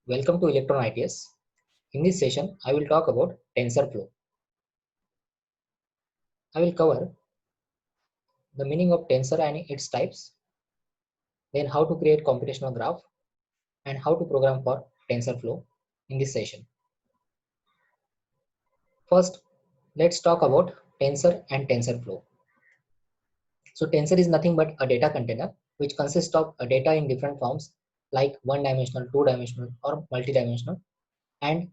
Welcome to Electron ITS. In this session, I will talk about TensorFlow. I will cover the meaning of tensor and its types, then how to create computational graph, and how to program for TensorFlow in this session. First, let's talk about tensor and TensorFlow. So tensor is nothing but a data container which consists of a data in different forms like one-dimensional, two-dimensional, or multi-dimensional, and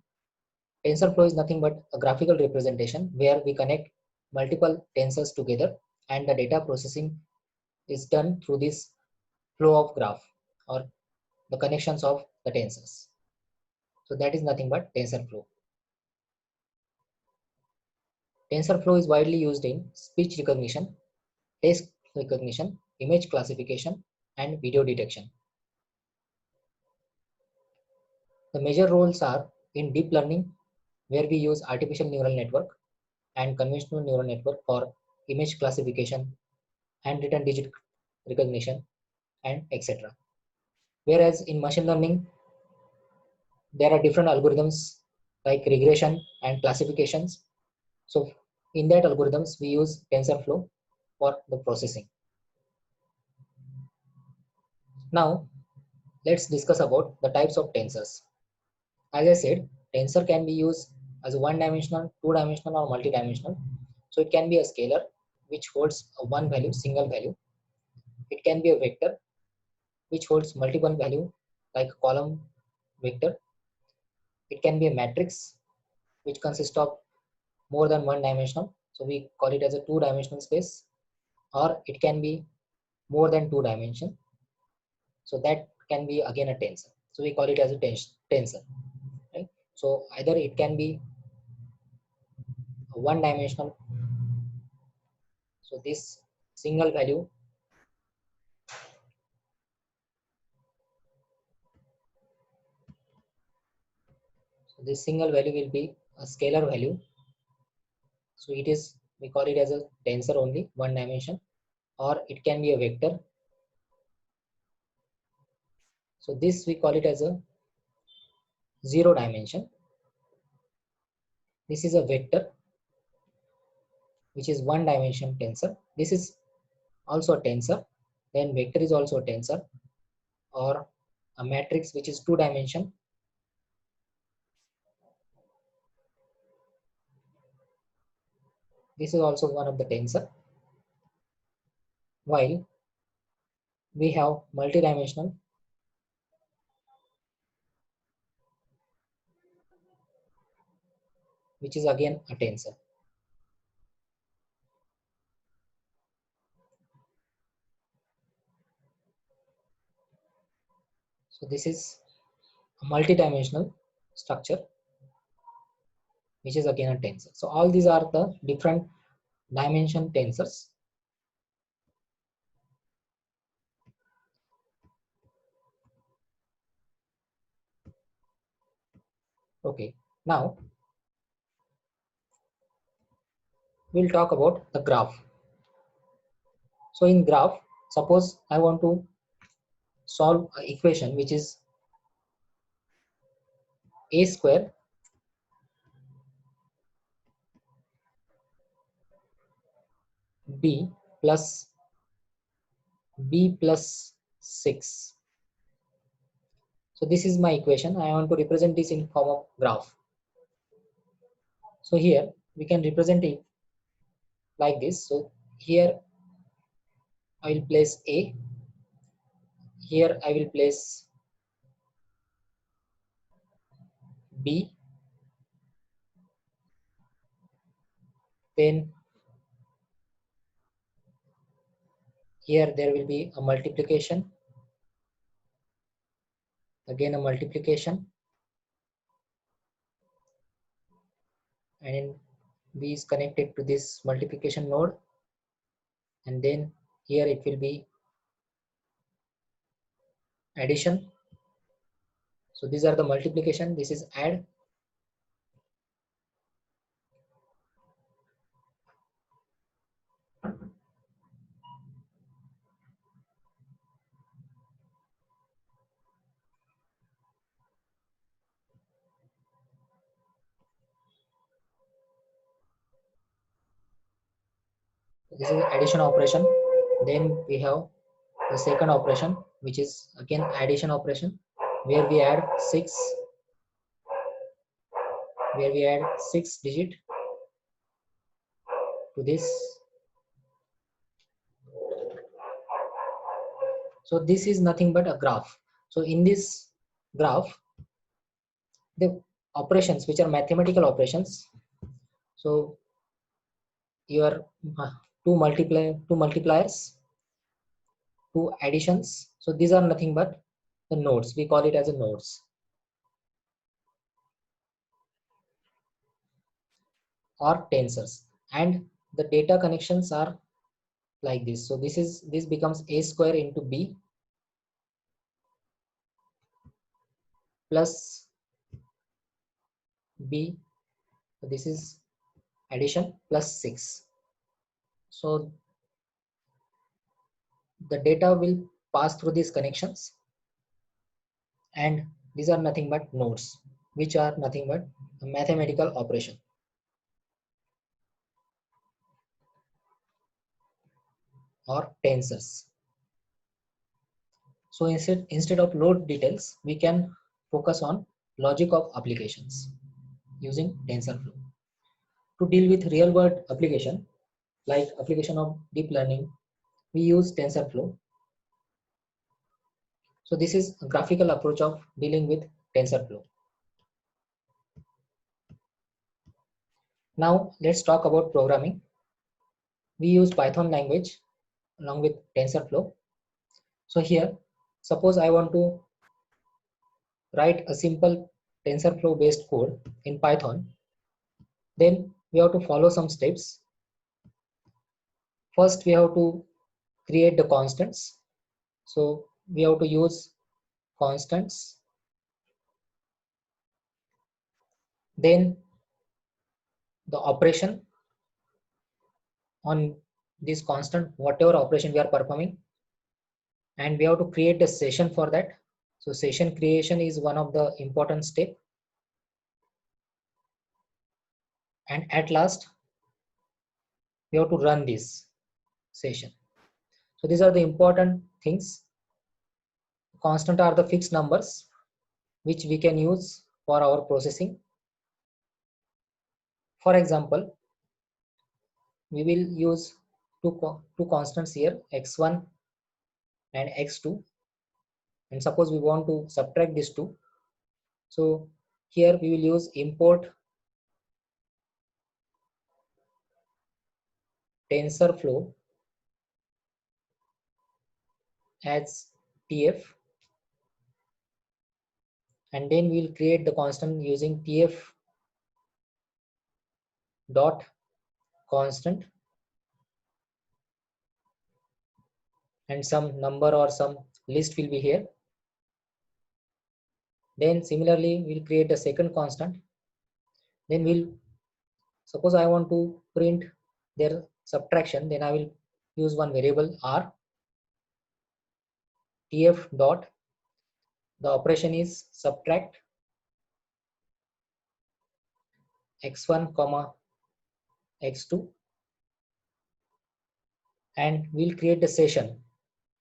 TensorFlow is nothing but a graphical representation where we connect multiple tensors together and the data processing is done through this flow of graph or the connections of the tensors. So that is nothing but TensorFlow. TensorFlow is widely used in speech recognition, text recognition, image classification, and video detection. The major roles are in deep learning, where we use artificial neural network and conventional neural network for image classification, handwritten digit recognition, and etc. Whereas in machine learning, there are different algorithms like regression and classifications. So in that algorithms, we use TensorFlow for the processing. Now, let's discuss about the types of tensors. As I said, tensor can be used as one-dimensional, two-dimensional, or multi-dimensional. So it can be a scalar, which holds a one value, single value. It can be a vector, which holds multiple value, like column vector. It can be a matrix, which consists of more than one dimensional. So we call it as a two-dimensional space, or it can be more than two dimension. So that can be again a tensor. So we call it as a tensor. Right? So either it can be a one dimensional. So this single value, so this single value will be a scalar value. So it is, we call it as a tensor only, one dimension, or it can be a vector. So this we call it as a zero dimension. This is a vector, which is one dimension tensor. This is also a tensor. Then vector is also a tensor, or a matrix which is two dimension. This is also one of the tensor. While we have multi-dimensional, which is again a tensor. So this is a multi-dimensional structure, which is again a tensor. So all these are the different dimension tensors. Okay, now we'll talk about the graph. So in graph, suppose I want to solve an equation which is a square b plus b plus 6. So this is my equation. I want to represent this in form of graph. So here we can represent it like this. So here I will place A. Here I will place B. Then here there will be a multiplication. Again a multiplication. And B is connected to this multiplication node. And then here it will be addition. So these are the multiplication. This is add. This is addition operation. Then we have the second operation, which is again addition operation, where we add 6, where we add 6 digit to this. So this is nothing but a graph. So in this graph, the operations which are mathematical operations. So your two multipliers, two additions. So these are nothing but the nodes. We call it as a nodes or tensors, and the data connections are like this. So this becomes a square into b plus b. So this is addition plus 6. So the data will pass through these connections, and these are nothing but nodes, which are nothing but a mathematical operation or tensors. So instead of load details, we can focus on logic of applications using TensorFlow. To deal with real world application, like application of deep learning, we use TensorFlow. So this is a graphical approach of dealing with TensorFlow. Now let's talk about programming. We use Python language along with TensorFlow. So here, suppose I want to write a simple TensorFlow based code in Python, then we have to follow some steps. First, we have to create the constants. So we have to use constants. Then the operation on this constant, whatever operation we are performing, and we have to create a session for that. So session creation is one of the important step. And at last, we have to run this session. So these are the important things. Constant are the fixed numbers which we can use for our processing. For example, we will use two constants here, x1 and x2, and suppose we want to subtract these two. So here we will use import TensorFlow as tf, and then we will create the constant using tf dot constant and some number or some list will be here. Then similarly we'll create a second constant. Then we'll suppose I want to print their subtraction, then I will use one variable r, tf dot, the operation is subtract x1 comma x2, and we'll create a session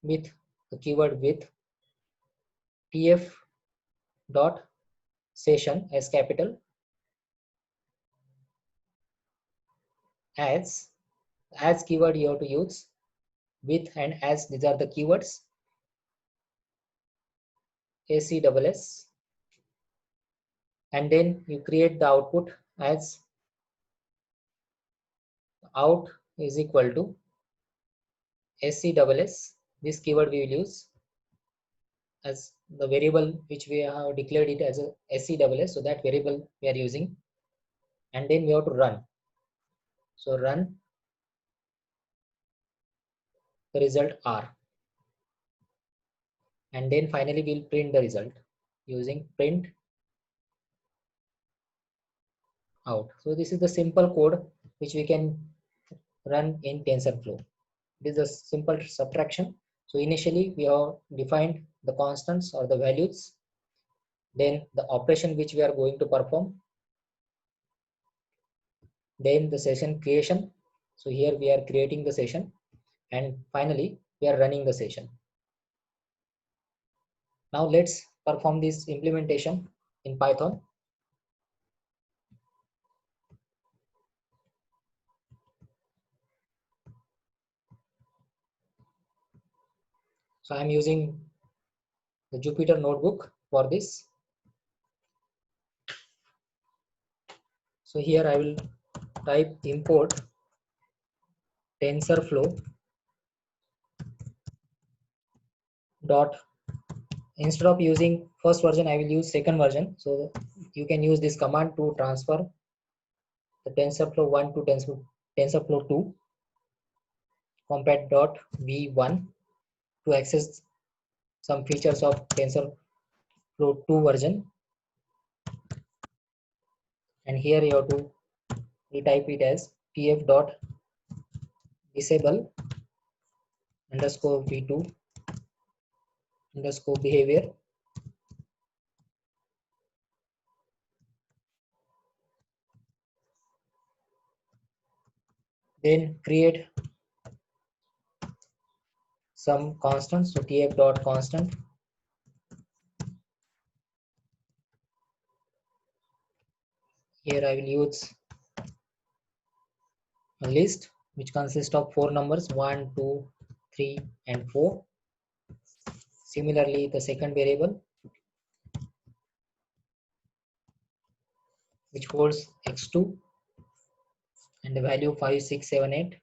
with the keyword with tf dot session as capital, as keyword you have to use with and as, these are the keywords, ACSS, and then you create the output as out is equal to SCSS. This keyword we will use as the variable which we have declared it as a SCSS, so that variable we are using, and then we have to run. So run the result R, and then finally we'll print the result using print out. So this is the simple code which we can run in TensorFlow. This is a simple subtraction. So initially we have defined the constants or the values, then the operation which we are going to perform, then the session creation, So here we are creating the session, and finally we are running the session. Now let's perform this implementation in Python. So I am using the Jupyter notebook for this. So here I will type import TensorFlow dot, instead of using first version I will use second version. So you can use this command to transfer the TensorFlow 1 to TensorFlow 2 compat.v1 to access some features of TensorFlow 2 version, and here you have to retype it as tf dot disable underscore v2 underscore behavior. Then create some constants. So tf dot constant. Here I will use a list which consists of 4 numbers 1, 2, 3, and 4. Similarly, the second variable which holds x2 and the value 5, 6, 7, 8.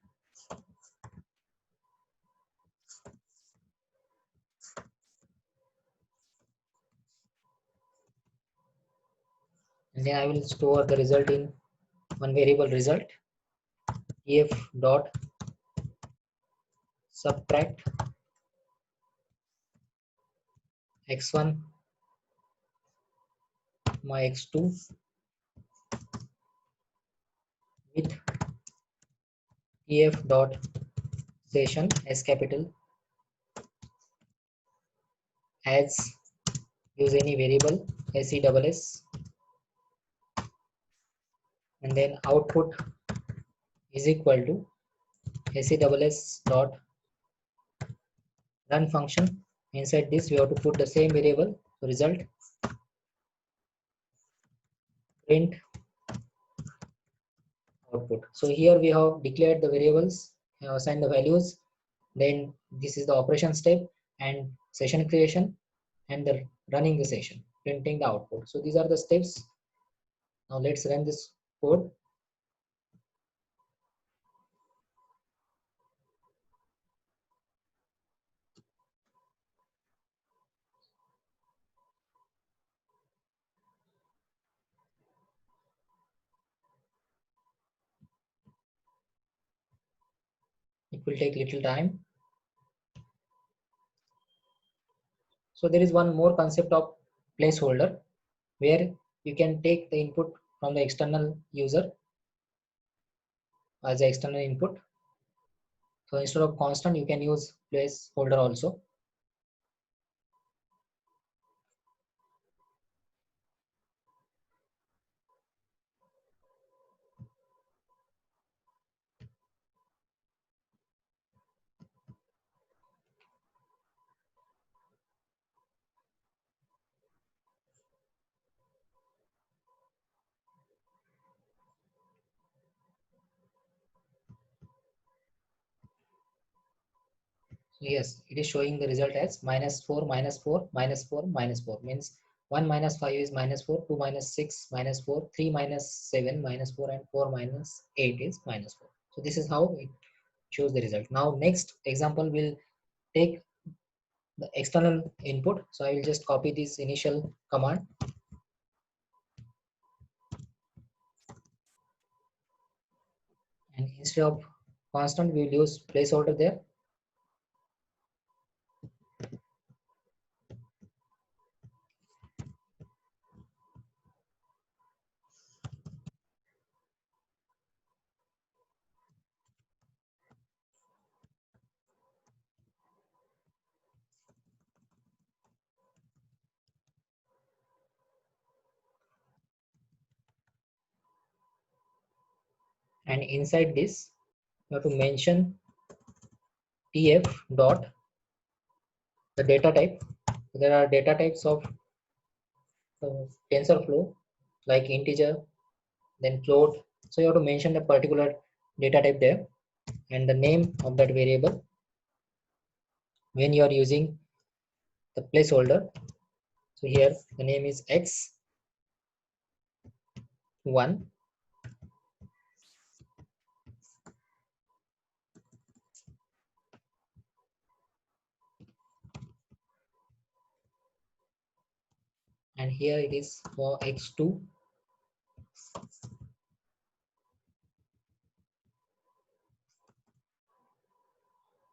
And then I will store the result in one variable result. Tf dot subtract x1 my x2 with tf dot session s capital as use any variable SESS, and then output is equal to SESS dot run function. Inside this we have to put the same variable. So result print output. So here we have declared the variables, assigned the values, then this is the operation step and session creation and the running the session, printing the output. So these are the steps. Now let's run this code. It will take little time. So there is one more concept of placeholder where you can take the input from the external user as the external input. So instead of constant, you can use placeholder also. So yes, it is showing the result as -4, -4, -4, -4. Means 1 minus 5 is -4, 2 minus 6 -4, 3 minus 7 -4, and 4 minus 8 is -4. So this is how it shows the result. Now next example will take the external input. So I will just copy this initial command, and instead of constant we will use placeholder there. And inside this you have to mention tf dot the data type. There are data types of TensorFlow like integer, then float. So you have to mention the particular data type there and the name of that variable when you are using the placeholder. So here the name is x1, and here it is for x2.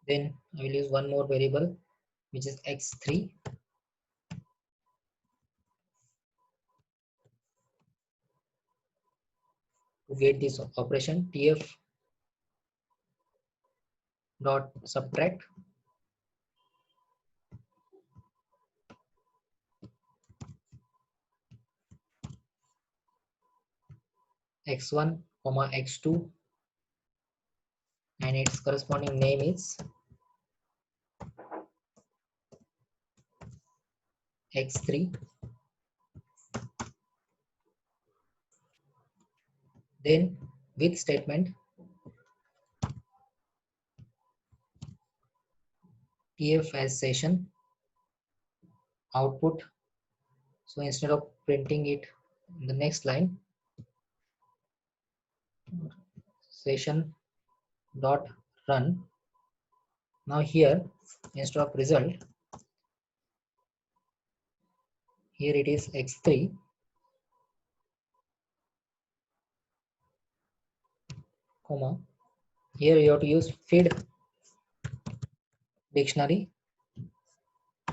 Then I will use one more variable which is x3. To get this operation, tf dot subtract x1 comma x2, and its corresponding name is x3. Then with statement, tf as session output. So instead of printing it in the next line, session dot run. Now here instead of result, here it is x3, comma, here you have to use feed dictionary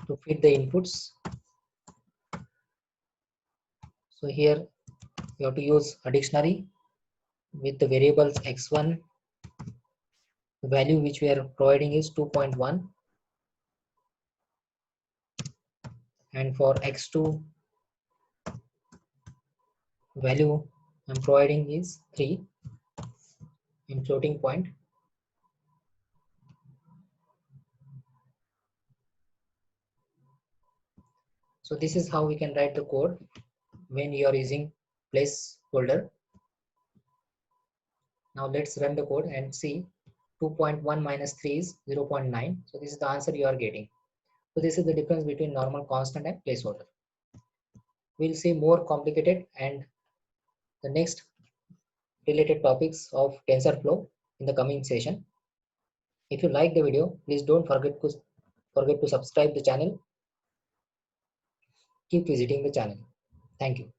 to feed the inputs. So here you have to use a dictionary with the variables x1. The value which we are providing is 2.1, and for x2 value I'm providing is 3 in floating point. So this is how we can write the code when you are using placeholder. Now let's run the code and see. 2.1 minus 3 is 0.9. So this is the answer you are getting. So this is the difference between normal constant and placeholder. We'll see more complicated and the next related topics of TensorFlow in the coming session. If you like the video, please don't forget to subscribe the channel. Keep visiting the channel. Thank you.